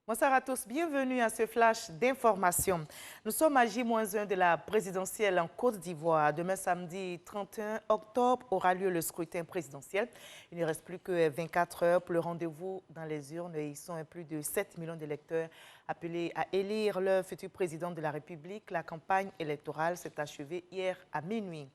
Bonsoir à tous, bienvenue à ce flash d'information. Nous sommes à J-1 de la présidentielle en Côte d'Ivoire. Demain samedi 31 octobre aura lieu le scrutin présidentiel. Il ne reste plus que 24 heures pour le rendez-vous dans les urnes. Ils sont plus de 7 millions d'électeurs appelés à élire le futur président de la République. La campagne électorale s'est achevée hier à minuit.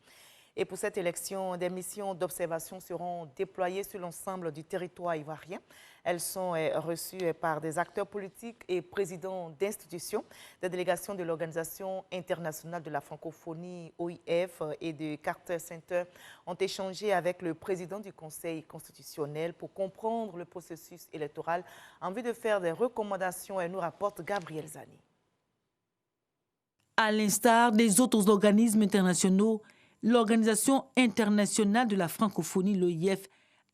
Et pour cette élection, des missions d'observation seront déployées sur l'ensemble du territoire ivoirien. Elles sont reçues par des acteurs politiques et présidents d'institutions. Des délégations de l'Organisation internationale de la francophonie, OIF, et de Carter Center ont échangé avec le président du Conseil constitutionnel pour comprendre le processus électoral en vue de faire des recommandations, nous rapporte Gabriel Zani. À l'instar des autres organismes internationaux, l'Organisation internationale de la francophonie, l'OIF,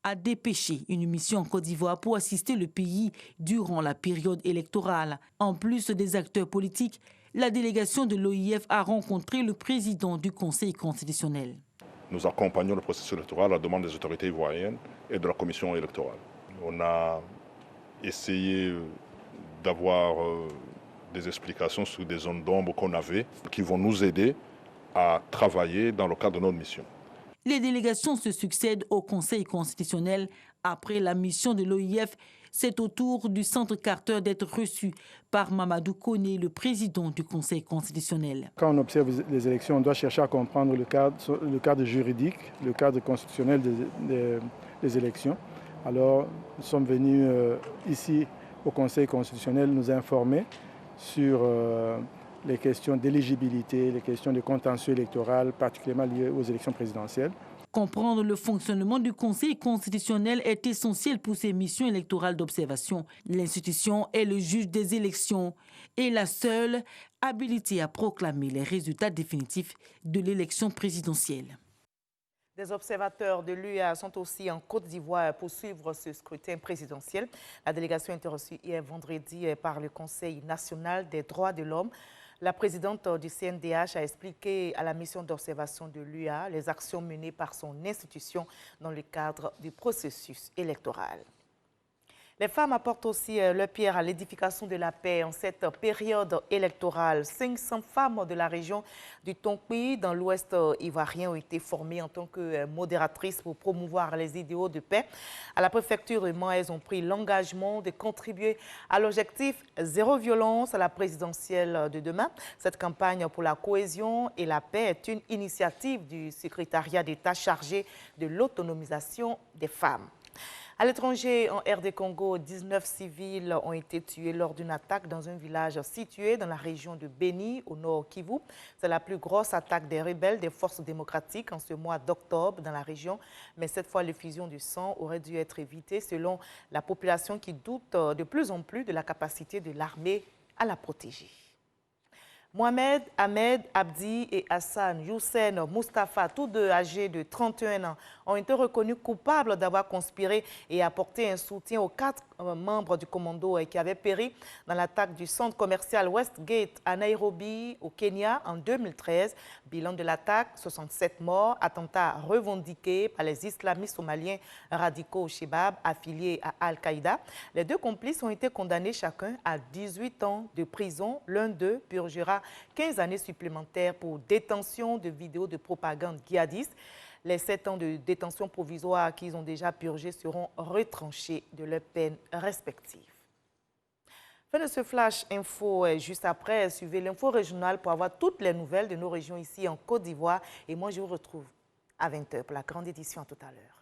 a dépêché une mission en Côte d'Ivoire pour assister le pays durant la période électorale. En plus des acteurs politiques, la délégation de l'OIF a rencontré le président du Conseil constitutionnel. Nous accompagnons le processus électoral à la demande des autorités ivoiriennes et de la commission électorale. On a essayé d'avoir des explications sur des zones d'ombre qu'on avait qui vont nous aider à travailler dans le cadre de notre mission. Les délégations se succèdent au Conseil constitutionnel. Après la mission de l'OIF, c'est au tour du Centre Carter d'être reçu par Mamadou Koné, le président du Conseil constitutionnel. Quand on observe les élections, on doit chercher à comprendre le cadre juridique, le cadre constitutionnel des élections. Alors, nous sommes venus ici au Conseil constitutionnel nous informer sur les questions d'éligibilité, les questions de contentieux électoral, particulièrement liées aux élections présidentielles. Comprendre le fonctionnement du Conseil constitutionnel est essentiel pour ces missions électorales d'observation. L'institution est le juge des élections et la seule habilitée à proclamer les résultats définitifs de l'élection présidentielle. Des observateurs de l'UA sont aussi en Côte d'Ivoire pour suivre ce scrutin présidentiel. La délégation a été reçue hier vendredi par le Conseil national des droits de l'homme. La présidente du CNDH a expliqué à la mission d'observation de l'UA les actions menées par son institution dans le cadre du processus électoral. Les femmes apportent aussi leur pierre à l'édification de la paix en cette période électorale. 500 femmes de la région du Tonkpi, dans l'ouest ivoirien, ont été formées en tant que modératrices pour promouvoir les idéaux de paix. À la préfecture de Mans, elles ont pris l'engagement de contribuer à l'objectif zéro violence à la présidentielle de demain. Cette campagne pour la cohésion et la paix est une initiative du secrétariat d'État chargé de l'autonomisation des femmes. À l'étranger, en RD Congo, 19 civils ont été tués lors d'une attaque dans un village situé dans la région de Beni, au nord Kivu. C'est la plus grosse attaque des rebelles des forces démocratiques en ce mois d'octobre dans la région. Mais cette fois, l'effusion du sang aurait dû être évitée selon la population qui doute de plus en plus de la capacité de l'armée à la protéger. Mohamed, Ahmed, Abdi et Hassan Youssen Mustafa, tous deux âgés de 31 ans, ont été reconnus coupables d'avoir conspiré et apporté un soutien aux 4 membres du commando qui avaient péri dans l'attaque du centre commercial Westgate à Nairobi, au Kenya, en 2013. Bilan de l'attaque, 67 morts, attentat revendiqué par les islamistes somaliens radicaux au Shebab, affiliés à Al-Qaïda. Les 2 complices ont été condamnés chacun à 18 ans de prison. L'un d'eux purgera 15 années supplémentaires pour détention de vidéos de propagande djihadiste. Les 7 ans de détention provisoire qu'ils ont déjà purgés seront retranchés de leurs peines respectives. Fin de ce flash info. Juste après, suivez l'info régionale pour avoir toutes les nouvelles de nos régions ici en Côte d'Ivoire. Et moi, je vous retrouve à 20 h pour la grande édition. À tout à l'heure.